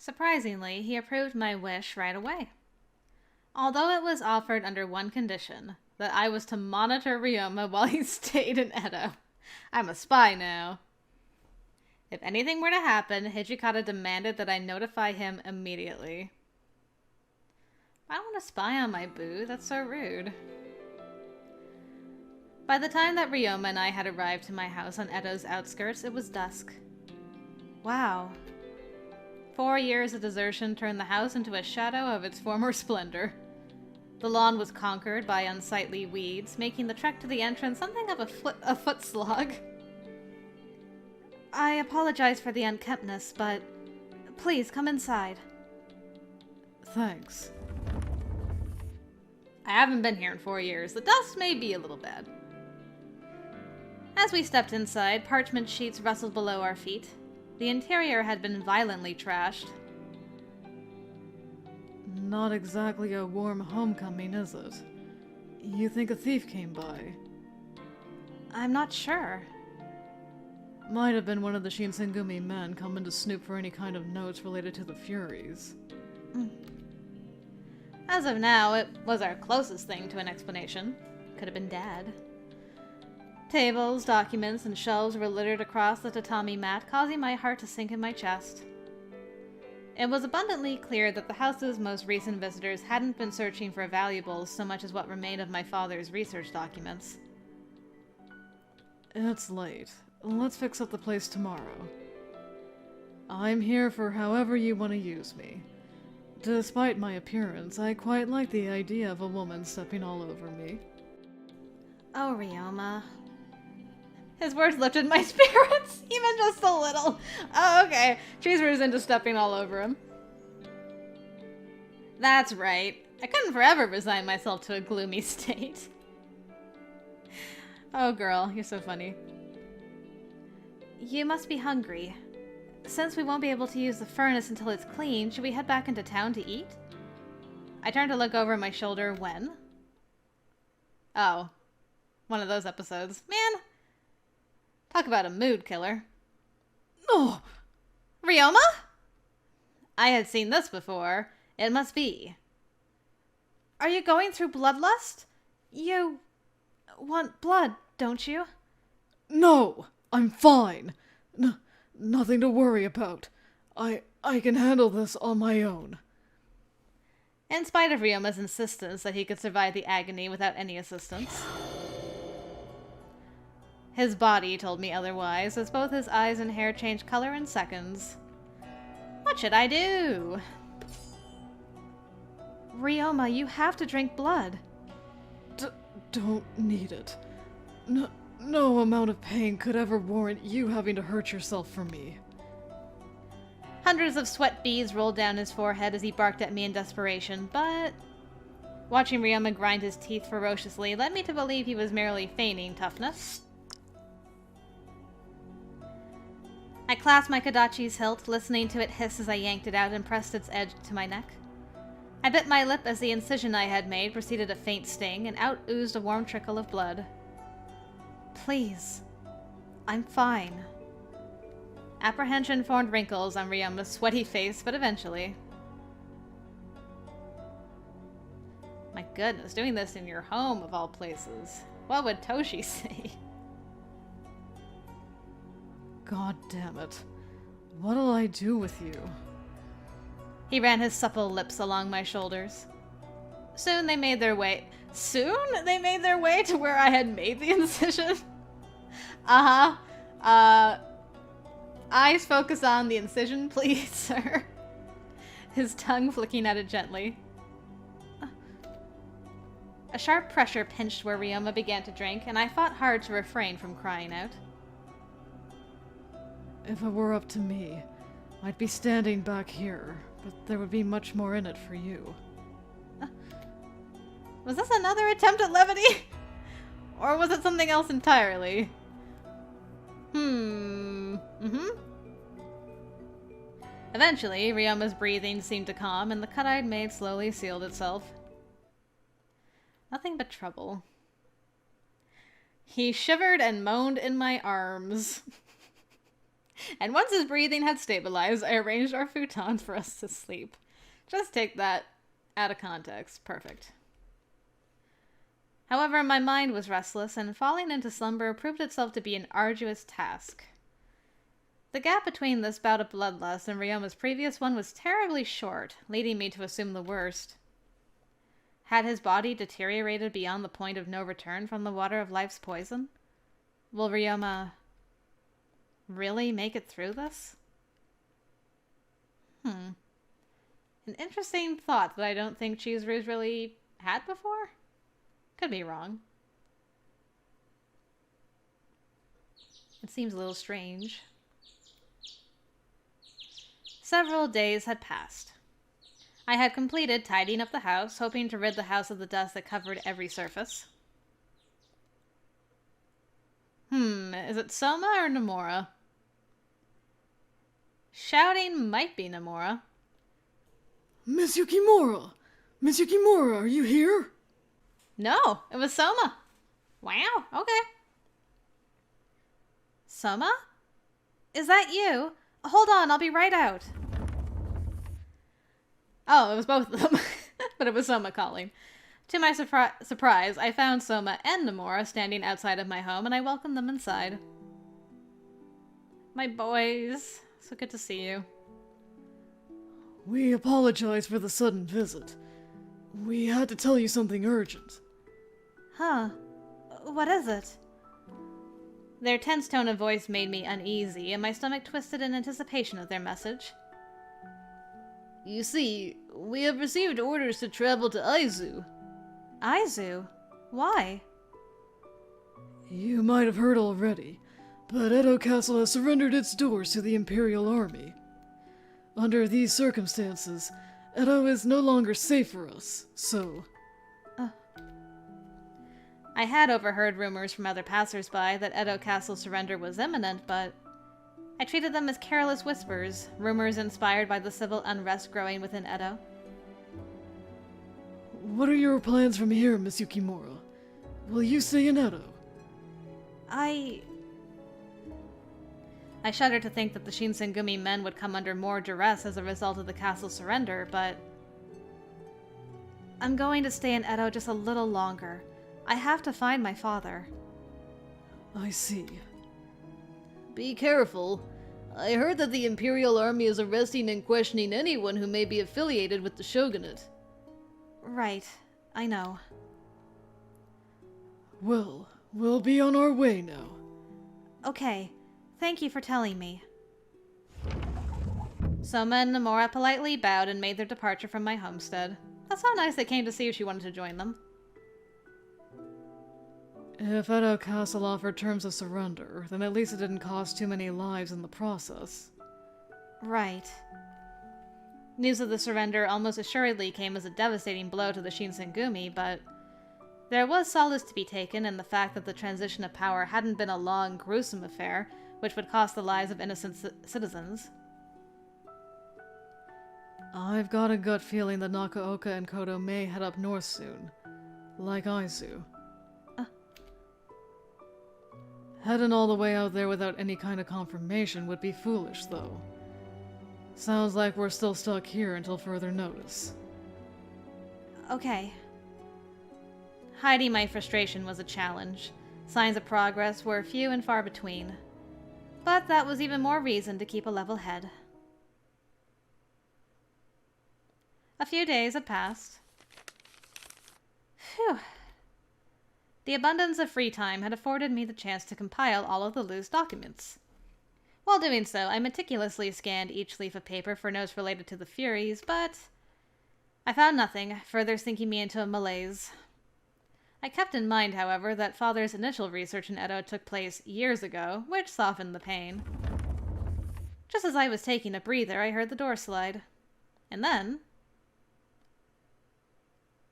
Surprisingly, he approved my wish right away. Although it was offered under one condition, that I was to monitor Ryouma while he stayed in Edo. I'm a spy now. If anything were to happen, Hijikata demanded that I notify him immediately. I don't want to spy on my boo, that's so rude. By the time that Ryouma and I had arrived to my house on Edo's outskirts, it was dusk. Wow. 4 years of desertion turned the house into a shadow of its former splendor. The lawn was conquered by unsightly weeds, making the trek to the entrance something of a foot slog. I apologize for the unkemptness, but please come inside. Thanks. I haven't been here in 4 years. The dust may be a little bad. As we stepped inside, parchment sheets rustled below our feet. The interior had been violently trashed. Not exactly a warm homecoming, is it? You think a thief came by? I'm not sure. Might have been one of the Shinsengumi men coming to snoop for any kind of notes related to the Furies. As of now, it was our closest thing to an explanation. Could have been Dad. Tables, documents, and shelves were littered across the tatami mat, causing my heart to sink in my chest. It was abundantly clear that the house's most recent visitors hadn't been searching for valuables so much as what remained of my father's research documents. It's late. Let's fix up the place tomorrow. I'm here for however you want to use me. Despite my appearance, I quite like the idea of a woman stepping all over me. Oh, Ryouma. His words lifted my spirits, even just a little. Oh, okay. Chizuru's into stepping all over him. That's right. I couldn't forever resign myself to a gloomy state. Oh, girl, you're so funny. You must be hungry. Since we won't be able to use the furnace until it's clean, should we head back into town to eat? I turned to look over my shoulder when? Oh. One of those episodes. Man! Talk about a mood killer. No! Ryouma? I had seen this before. It must be. Are you going through bloodlust? You want blood, don't you? No! I'm fine! Nothing to worry about. I can handle this on my own. In spite of Ryouma's insistence that he could survive the agony without any assistance. His body told me otherwise, as both his eyes and hair changed color in seconds. What should I do? Ryouma, you have to drink blood. Don't need it. No amount of pain could ever warrant you having to hurt yourself for me. Hundreds of sweat beads rolled down his forehead as he barked at me in desperation, but watching Ryouma grind his teeth ferociously led me to believe he was merely feigning toughness. I clasped my Kodachi's hilt, listening to it hiss as I yanked it out and pressed its edge to my neck. I bit my lip as the incision I had made preceded a faint sting, and out oozed a warm trickle of blood. Please. I'm fine. Apprehension formed wrinkles on Ryouma's sweaty face, but eventually. My goodness, doing this in your home of all places. What would Toshi say? God damn it. What'll I do with you? He ran his supple lips along my shoulders. Soon they made their way to where I had made the incision. Eyes focus on the incision, please, sir. His tongue flicking at it gently. A sharp pressure pinched where Ryouma began to drink, and I fought hard to refrain from crying out. If it were up to me, I'd be standing back here, but there would be much more in it for you. Was this another attempt at levity? Or was it something else entirely? Eventually, Ryouma's breathing seemed to calm, and the cut I'd made slowly sealed itself. Nothing but trouble. He shivered and moaned in my arms. And once his breathing had stabilized, I arranged our futon for us to sleep. Just take that out of context. Perfect. However, my mind was restless, and falling into slumber proved itself to be an arduous task. The gap between this bout of bloodlust and Ryouma's previous one was terribly short, leading me to assume the worst. Had his body deteriorated beyond the point of no return from the water of life's poison? Will Ryouma really make it through this? An interesting thought that I don't think Chizuru's really had before? Could be wrong. It seems a little strange. Several days had passed. I had completed tidying up the house, hoping to rid the house of the dust that covered every surface. Is it Soma or Nomura? Shouting might be Nomura. Miss Yukimura! Miss Yukimura, are you here? No, it was Soma. Wow, okay. Soma? Is that you? Hold on, I'll be right out. Oh, it was both of them. But it was Soma calling. To my surprise, I found Soma and Nomura standing outside of my home, and I welcomed them inside. My boys, so good to see you. We apologize for the sudden visit. We had to tell you something urgent. Huh. What is it? Their tense tone of voice made me uneasy, and my stomach twisted in anticipation of their message. You see, we have received orders to travel to Aizu. Aizu? Why? You might have heard already, but Edo Castle has surrendered its doors to the Imperial Army. Under these circumstances, Edo is no longer safe for us, so... I had overheard rumors from other passersby that Edo Castle's surrender was imminent, but I treated them as careless whispers, rumors inspired by the civil unrest growing within Edo. What are your plans from here, Miss Yukimura? Will you stay in Edo? I shudder to think that the Shinsengumi men would come under more duress as a result of the castle's surrender, but I'm going to stay in Edo just a little longer. I have to find my father. I see. Be careful. I heard that the Imperial Army is arresting and questioning anyone who may be affiliated with the shogunate. Right, I know. Well, we'll be on our way now. Okay, thank you for telling me. Soma and Nomura politely bowed and made their departure from my homestead. That's how nice they came to see if she wanted to join them. If Edo Castle offered terms of surrender, then at least it didn't cost too many lives in the process. Right. News of the surrender almost assuredly came as a devastating blow to the Shinsengumi, but there was solace to be taken in the fact that the transition of power hadn't been a long, gruesome affair, which would cost the lives of innocent citizens. I've got a gut feeling that Nakaoka and Condo may head up north soon. Like Aizu. Heading all the way out there without any kind of confirmation would be foolish, though. Sounds like we're still stuck here until further notice. Okay. Hiding my frustration was a challenge. Signs of progress were few and far between. But that was even more reason to keep a level head. A few days had passed. Phew. The abundance of free time had afforded me the chance to compile all of the loose documents. While doing so, I meticulously scanned each leaf of paper for notes related to the Furies, but I found nothing, further sinking me into a malaise. I kept in mind, however, that Father's initial research in Edo took place years ago, which softened the pain. Just as I was taking a breather, I heard the door slide. And then...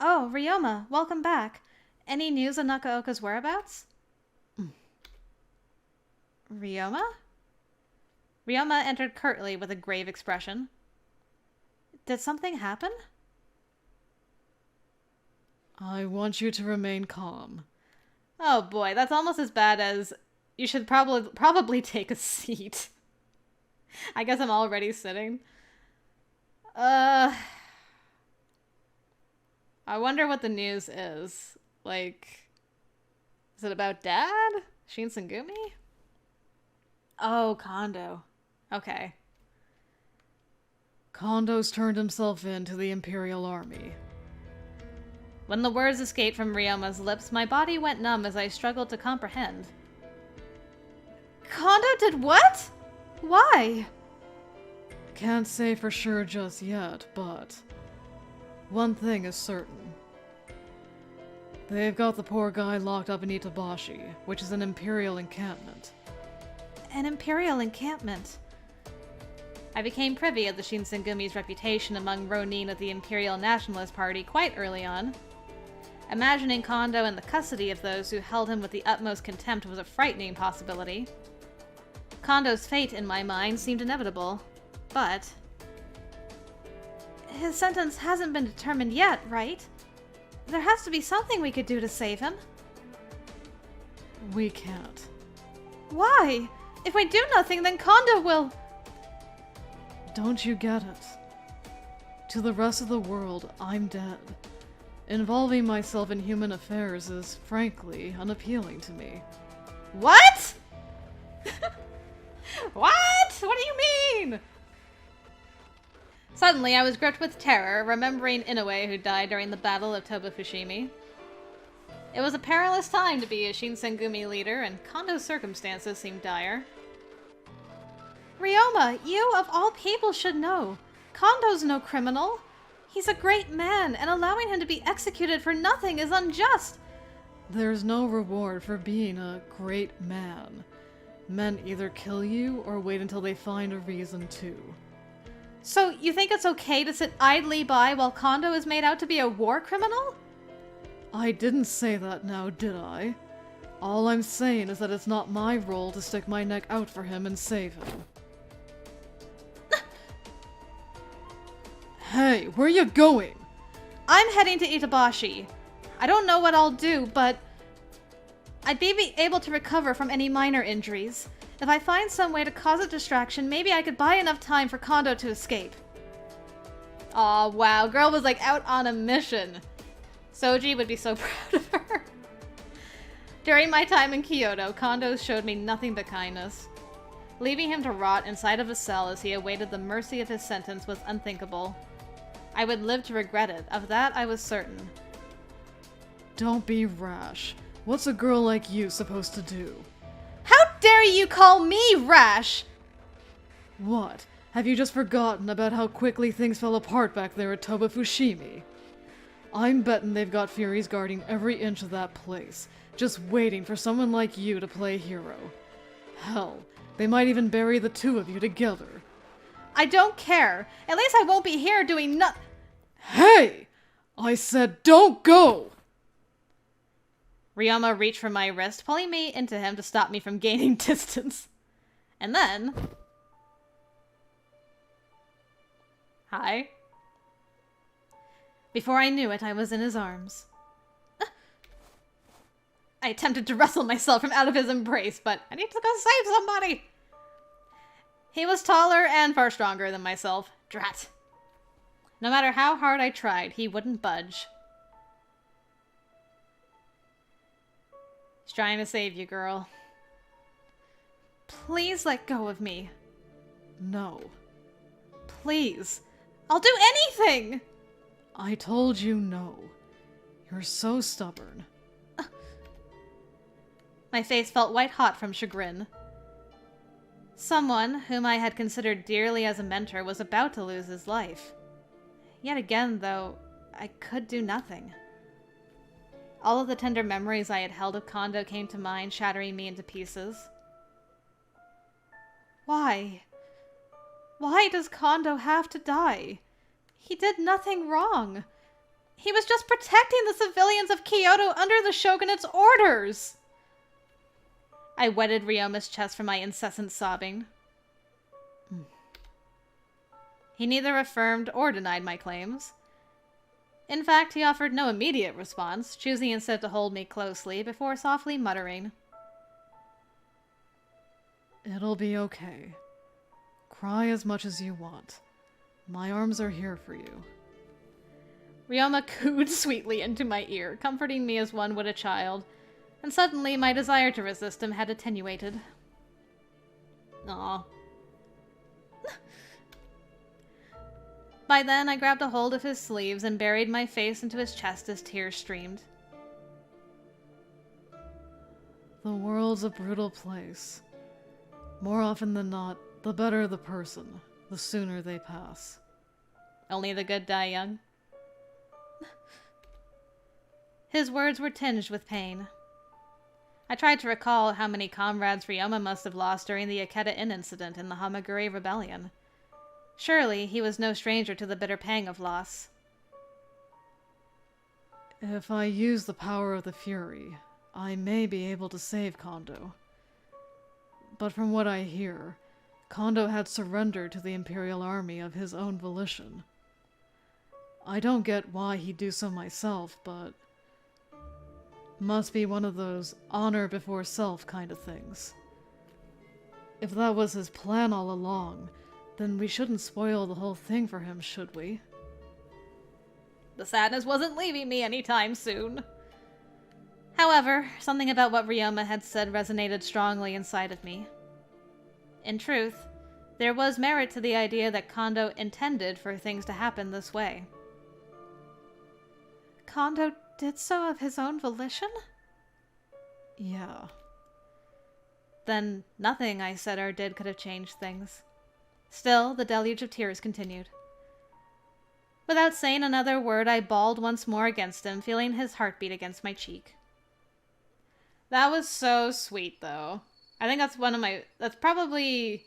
Oh, Ryouma, welcome back. Any news on Nakaoka's whereabouts? Ryouma? Ryouma entered curtly with a grave expression. Did something happen? I want you to remain calm. Oh boy, that's almost as bad as you should probably take a seat. I guess I'm already sitting. I wonder what the news is. Like, is it about Dad? Shinsengumi? Oh, Condo. Okay. Kondo's turned himself in to the Imperial Army. When the words escaped from Ryouma's lips, my body went numb as I struggled to comprehend. Condo did what? Why? Can't say for sure just yet, but one thing is certain. They've got the poor guy locked up in Itabashi, which is an Imperial encampment. An Imperial encampment? I became privy of the Shinsengumi's reputation among Ronin of the Imperial Nationalist Party quite early on. Imagining Kondo in the custody of those who held him with the utmost contempt was a frightening possibility. Kondo's fate, in my mind, seemed inevitable, but his sentence hasn't been determined yet, right? There has to be something we could do to save him. We can't. Why? If we do nothing, then Condo will... Don't you get it? To the rest of the world, I'm dead. Involving myself in human affairs is, frankly, unappealing to me. What? What? What do you mean? Suddenly, I was gripped with terror, remembering Inoue who died during the Battle of Toba-Fushimi. It was a perilous time to be a Shinsengumi leader, and Kondo's circumstances seemed dire. Ryouma, you of all people should know. Kondo's no criminal. He's a great man, and allowing him to be executed for nothing is unjust. There's no reward for being a great man. Men either kill you or wait until they find a reason to. So, you think it's okay to sit idly by while Kondo is made out to be a war criminal? I didn't say that now, did I? All I'm saying is that it's not my role to stick my neck out for him and save him. Hey, where are you going? I'm heading to Itabashi. I don't know what I'll do, but I'd be able to recover from any minor injuries. If I find some way to cause a distraction, maybe I could buy enough time for Kondo to escape. Aw, wow, girl was like out on a mission. Soji would be so proud of her. During my time in Kyoto, Kondo showed me nothing but kindness. Leaving him to rot inside of a cell as he awaited the mercy of his sentence was unthinkable. I would live to regret it, of that I was certain. Don't be rash. What's a girl like you supposed to do? How dare you call me rash? What? Have you just forgotten about how quickly things fell apart back there at Toba-Fushimi? I'm betting they've got Furies guarding every inch of that place, just waiting for someone like you to play hero. Hell, they might even bury the two of you together. I don't care. At least I won't be here doing nothing. Hey! I said don't go! Ryouma reached for my wrist, pulling me into him to stop me from gaining distance. And then... Hi. Before I knew it, I was in his arms. I attempted to wrestle myself from out of his embrace, but I need to go save somebody! He was taller and far stronger than myself. Drat. No matter how hard I tried, he wouldn't budge. He's trying to save you, girl. Please let go of me. No. Please. I'll do anything! I told you no. You're so stubborn. My face felt white hot from chagrin. Someone whom I had considered dearly as a mentor was about to lose his life. Yet again, though, I could do nothing. All of the tender memories I had held of Kondo came to mind, shattering me into pieces. Why? Why does Kondo have to die? He did nothing wrong. He was just protecting the civilians of Kyoto under the shogunate's orders. I wetted Ryouma's chest from my incessant sobbing. He neither affirmed or denied my claims. In fact, he offered no immediate response, choosing instead to hold me closely before softly muttering. It'll be okay. Cry as much as you want. My arms are here for you. Ryouma cooed sweetly into my ear, comforting me as one would a child, and suddenly my desire to resist him had attenuated. Aw. By then, I grabbed a hold of his sleeves and buried my face into his chest as tears streamed. The world's a brutal place. More often than not, the better the person, the sooner they pass. Only the good die young. His words were tinged with pain. I tried to recall how many comrades Ryouma must have lost during the Ikeda Inn incident in the Hamaguri Rebellion. Surely he was no stranger to the bitter pang of loss. If I use the power of the Fury, I may be able to save Condo. But from what I hear, Condo had surrendered to the Imperial Army of his own volition. I don't get why he'd do so myself, but must be one of those honor before self kind of things. If that was his plan all along, then we shouldn't spoil the whole thing for him, should we? The sadness wasn't leaving me anytime soon. However, something about what Ryouma had said resonated strongly inside of me. In truth, there was merit to the idea that Condo intended for things to happen this way. Condo did so of his own volition? Yeah. Then nothing I said or did could have changed things. Still, the deluge of tears continued. Without saying another word, I bawled once more against him, feeling his heartbeat against my cheek. That was so sweet, though. I think that's probably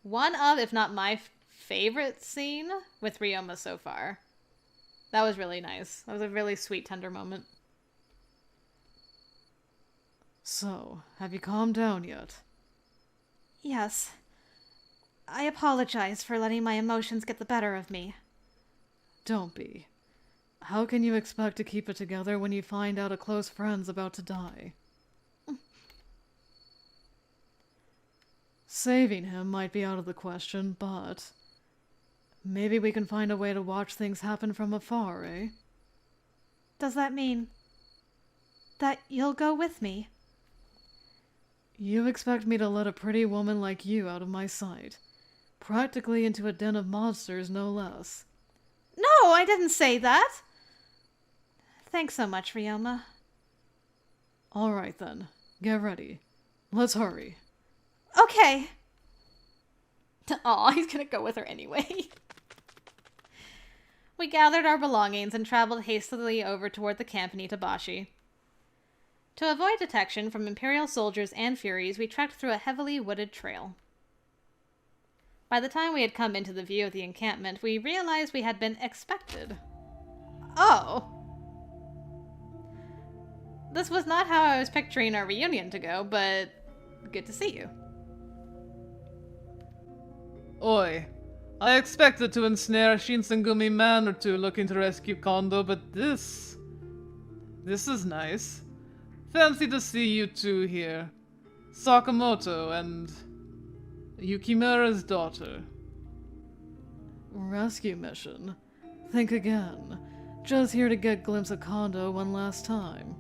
one of, if not my favorite scene with Ryouma so far. That was really nice. That was a really sweet, tender moment. So, have you calmed down yet? Yes. I apologize for letting my emotions get the better of me. Don't be. How can you expect to keep it together when you find out a close friend's about to die? Saving him might be out of the question, but maybe we can find a way to watch things happen from afar, eh? Does that mean that you'll go with me? You expect me to let a pretty woman like you out of my sight? Practically into a den of monsters, no less. No, I didn't say that! Thanks so much, Ryouma. All right, then. Get ready. Let's hurry. Okay. Aw, he's gonna go with her anyway. We gathered our belongings and traveled hastily over toward the camp in Itabashi. To avoid detection from Imperial soldiers and Furies, we trekked through a heavily wooded trail. By the time we had come into the view of the encampment, we realized we had been expected. Oh! This was not how I was picturing our reunion to go, but good to see you. Oi. I expected to ensnare a Shinsengumi man or two looking to rescue Condo, but this is nice. Fancy to see you two here. Sakamoto and Yukimura's daughter. Rescue mission? Think again. Just here to get a glimpse of Condo one last time.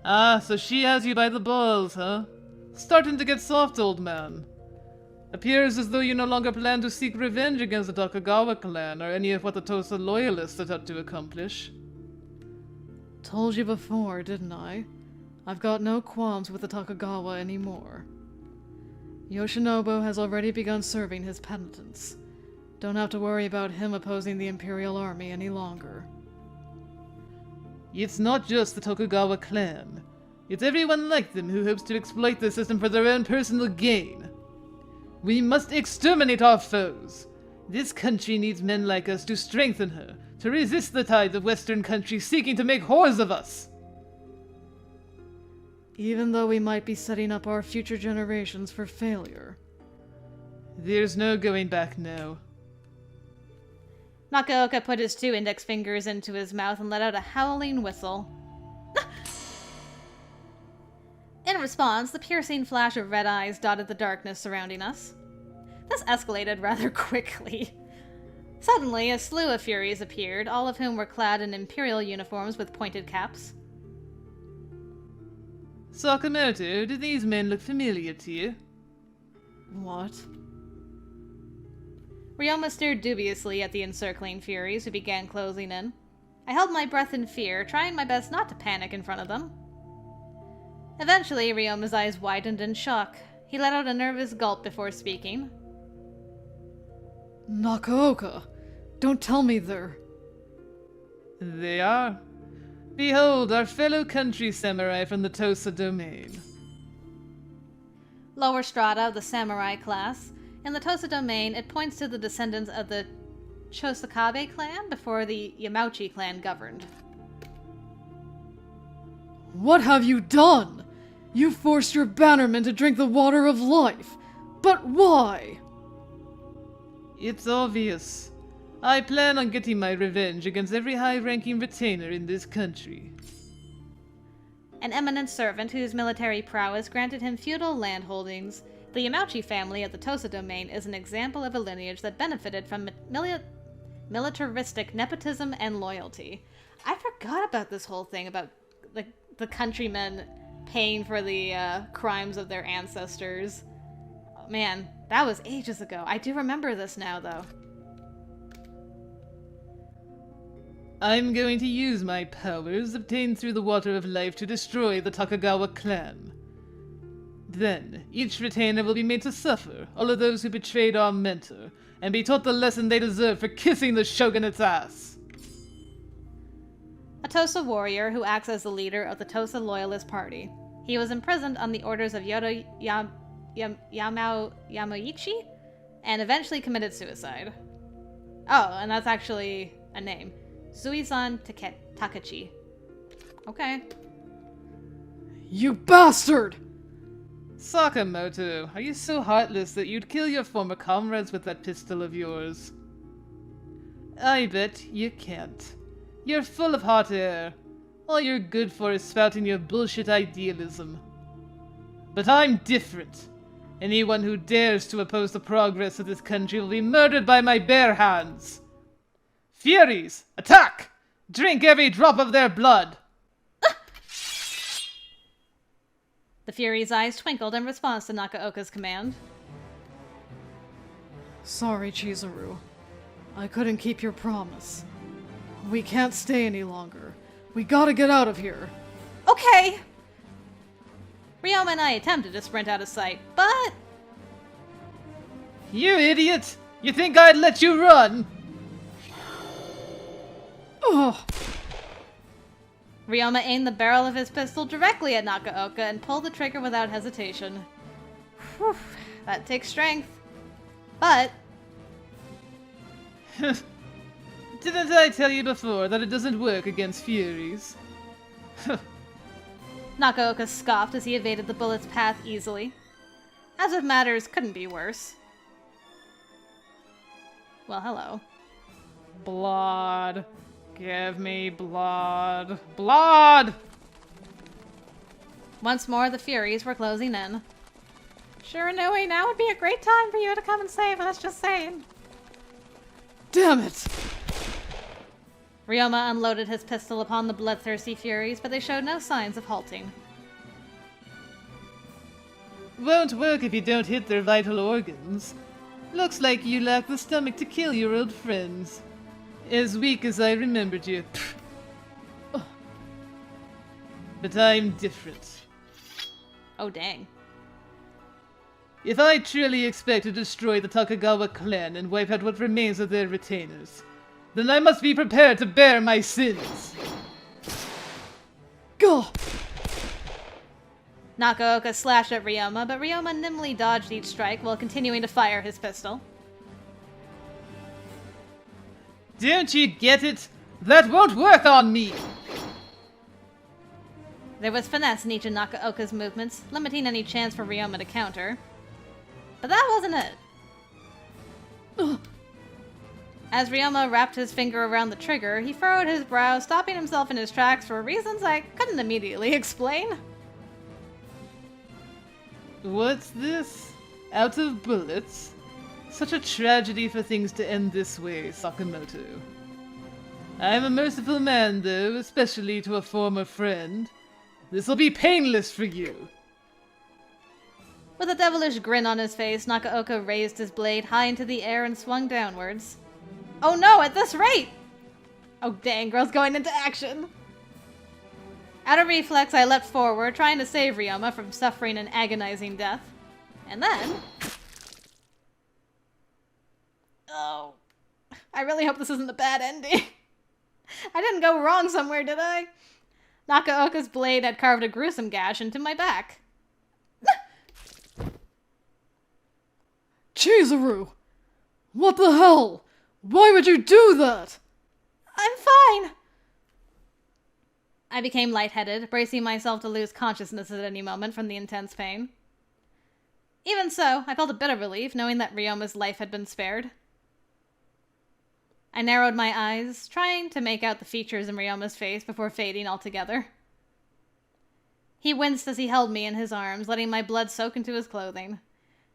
Ah, so she has you by the balls, huh? Starting to get soft, old man. Appears as though you no longer plan to seek revenge against the Tokugawa clan or any of what the Tosa loyalists set out to accomplish. Told you before, didn't I? I've got no qualms with the Tokugawa anymore. Yoshinobu has already begun serving his penitence. Don't have to worry about him opposing the Imperial Army any longer. It's not just the Tokugawa clan. It's everyone like them who hopes to exploit the system for their own personal gain. We must exterminate our foes. This country needs men like us to strengthen her, to resist the tide of Western countries seeking to make whores of us. Even though we might be setting up our future generations for failure. There's no going back now. Nakaoka put his 2 index fingers into his mouth and let out a howling whistle. In response, the piercing flash of red eyes dotted the darkness surrounding us. This escalated rather quickly. Suddenly, a slew of Furies appeared, all of whom were clad in imperial uniforms with pointed caps. Sakamoto, do these men look familiar to you? What? Ryouma stared dubiously at the encircling Furies who began closing in. I held my breath in fear, trying my best not to panic in front of them. Eventually, Ryouma's eyes widened in shock. He let out a nervous gulp before speaking. Nakaoka! Don't tell me they're... They are. Behold, our fellow country samurai from the Tosa domain. Lower strata of the samurai class. In the Tosa domain, it points to the descendants of the Chosakabe clan before the Yamauchi clan governed. What have you done? You forced your bannermen to drink the water of life. But why? It's obvious. I plan on getting my revenge against every high-ranking retainer in this country. An eminent servant whose military prowess granted him feudal land holdings, the Yamauchi family of the Tosa domain is an example of a lineage that benefited from militaristic nepotism and loyalty. I forgot about this whole thing about the countrymen paying for the crimes of their ancestors. Oh, man, that was ages ago. I do remember this now, though. I'm going to use my powers obtained through the Water of Life to destroy the Takagawa clan. Then, each retainer will be made to suffer, all of those who betrayed our mentor, and be taught the lesson they deserve for kissing the shogunate's ass. A Tosa warrior who acts as the leader of the Tosa Loyalist Party. He was imprisoned on the orders of Yodo Yamauichi, and eventually committed suicide. Oh, and that's actually a name. Suizan Takachi. Okay. You bastard! Sakamoto, are you so heartless that you'd kill your former comrades with that pistol of yours? I bet you can't. You're full of hot air. All you're good for is spouting your bullshit idealism. But I'm different. Anyone who dares to oppose the progress of this country will be murdered by my bare hands. Furies, attack! Drink every drop of their blood! The Fury's eyes twinkled in response to Nakaoka's command. Sorry, Chizuru. I couldn't keep your promise. We can't stay any longer. We gotta get out of here. Okay! Ryouma and I attempted to sprint out of sight, but... You idiot! You think I'd let you run? Ugh! Ryouma aimed the barrel of his pistol directly at Nakaoka and pulled the trigger without hesitation. Whew, that takes strength. But... Didn't I tell you before that it doesn't work against Furies? Nakaoka scoffed as he evaded the bullet's path easily. As if matters couldn't be worse. Well, hello. Blood. Give me blood. Blood! Once more, the Furies were closing in. Shiranui, now would be a great time for you to come and save us, just saying. Damn it! Ryouma unloaded his pistol upon the bloodthirsty Furies, but they showed no signs of halting. Won't work if you don't hit their vital organs. Looks like you lack the stomach to kill your old friends. As weak as I remembered you. But I'm different. Oh, dang. If I truly expect to destroy the Takagawa clan and wipe out what remains of their retainers, then I must be prepared to bear my sins. Go! Nakaoka slashed at Ryouma, but Ryouma nimbly dodged each strike while continuing to fire his pistol. Don't you get it? That won't work on me! There was finesse in each of Nakaoka's movements, limiting any chance for Ryouma to counter. But that wasn't it. Ugh. As Ryouma wrapped his finger around the trigger, he furrowed his brow, stopping himself in his tracks for reasons I couldn't immediately explain. What's this? Out of bullets? Such a tragedy for things to end this way, Sakamoto. I am a merciful man, though, especially to a former friend. This'll be painless for you. With a devilish grin on his face, Nakaoka raised his blade high into the air and swung downwards. Oh no, at this rate! Oh dang, girl's going into action! Out of reflex, I leapt forward, trying to save Ryouma from suffering an agonizing death. And then... Oh. I really hope this isn't a bad ending. I didn't go wrong somewhere, did I? Nakaoka's blade had carved a gruesome gash into my back. Chizuru! What the hell? Why would you do that? I'm fine! I became lightheaded, bracing myself to lose consciousness at any moment from the intense pain. Even so, I felt a bit of relief knowing that Ryouma's life had been spared. I narrowed my eyes, trying to make out the features in Ryouma's face before fading altogether. He winced as he held me in his arms, letting my blood soak into his clothing.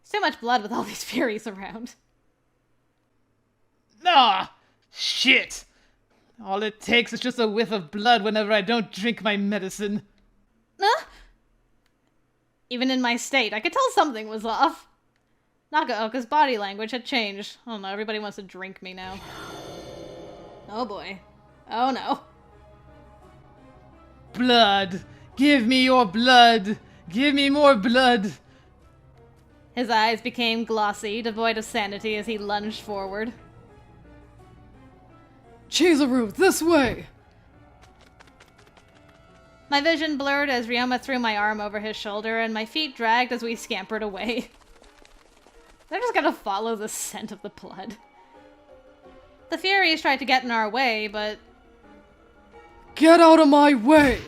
There's too much blood with all these furies around. Ah! Shit! All it takes is just a whiff of blood whenever I don't drink my medicine. Even in my state, I could tell something was off. Nakaoka's body language had changed. Oh no, everybody wants to drink me now. Oh boy. Oh no. Blood! Give me your blood! Give me more blood! His eyes became glossy, devoid of sanity as he lunged forward. Chizuru, this way! My vision blurred as Ryouma threw my arm over his shoulder, and my feet dragged as we scampered away. They're just gonna follow the scent of the blood. The Furies tried to get in our way, but... Get out of my way!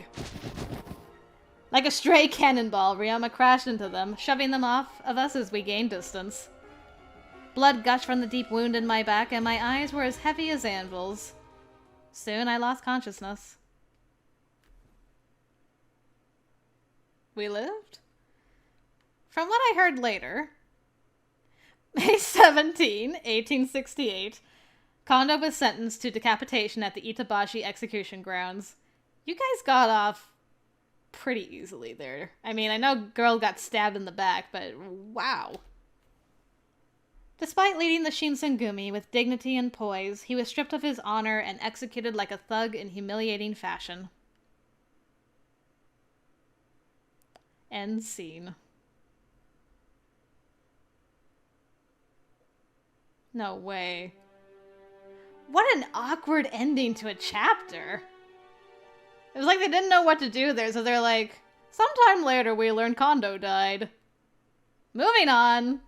Like a stray cannonball, Ryouma crashed into them, shoving them off of us as we gained distance. Blood gushed from the deep wound in my back, and my eyes were as heavy as anvils. Soon I lost consciousness. We lived? From what I heard later, May 17, 1868, Condo was sentenced to decapitation at the Itabashi execution grounds. You guys got off pretty easily there. I mean, I know girl got stabbed in the back, but wow. Despite leading the Shinsengumi with dignity and poise, he was stripped of his honor and executed like a thug in humiliating fashion. End scene. No way. What an awkward ending to a chapter. It was like they didn't know what to do there, so they're like, sometime later we learned Condo died. Moving on.